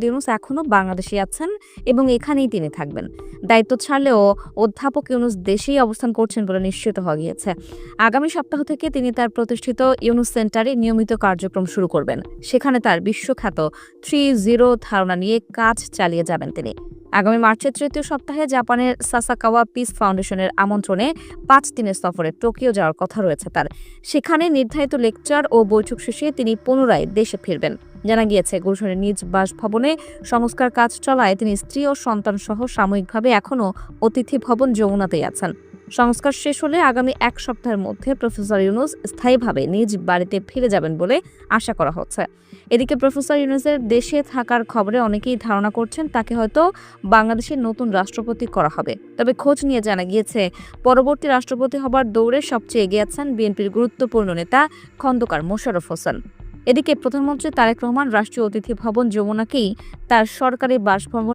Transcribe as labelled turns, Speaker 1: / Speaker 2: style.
Speaker 1: ইউনূস এখনো বাংলাদেশে আছেন এবং এখানেই তিনি থাকবেন। দায়িত্ব ছাড়লেও অধ্যাপক ইউনূস দেশেই অবস্থান করছেন বলে নিশ্চিত হওয়া গিয়েছে। আগামী সপ্তাহ থেকে তিনি তার প্রতিষ্ঠিত ইউনূস সেন্টারে নিয়মিত কার্যক্রম শুরু করবেন। সেখানে তার বিশ্বখ্যাত 3-0 ধারণা নিয়ে কাজ চালিয়ে যাবেন তিনি। আগামী মার্চের তৃতীয় সপ্তাহে জাপানের সাসাকাওয়া পিস ফাউন্ডেশনের আমন্ত্রণে 5 দিনের সফরে টোকিও যাওয়ার কথা রয়েছে তার। সেখানে নির্ধারিত লেকচার ও বৈঠক শেষে তিনি পুনরায় দেশে ফিরবেন। জানা গিয়েছে, গুলশানের নিজ বাসভবনে সংস্কার কাজ চলায় তিনি স্ত্রী ও সন্তান সহ সাময়িকভাবে এখনও অতিথি ভবন যমুনাতেই আছেন। সংস্কার শেষ হলে আগামী 1 সপ্তাহের মধ্যে প্রফেসর ইউনূস স্থায়ীভাবে নিজ বাড়িতে ফিরে যাবেন বলে আশা করা হচ্ছে। এদিকে প্রফেসর ইউনূসের দেশে থাকার খবরে অনেকেই ধারণা করছেন তাকে হয়তো বাংলাদেশের নতুন রাষ্ট্রপতি করা হবে। তবে খোঁজ নিয়ে জানা গিয়েছে, পরবর্তী রাষ্ট্রপতি হবার দৌড়ে সবচেয়ে এগিয়ে আছেন বিএনপির গুরুত্বপূর্ণ নেতা খন্দকার মোশাররফ হোসেন। এদিকে প্রধানমন্ত্রী তারেক রহমান রাষ্ট্রীয় অতিথি ভবন যমুনাকেই তার সরকারি বাসভবন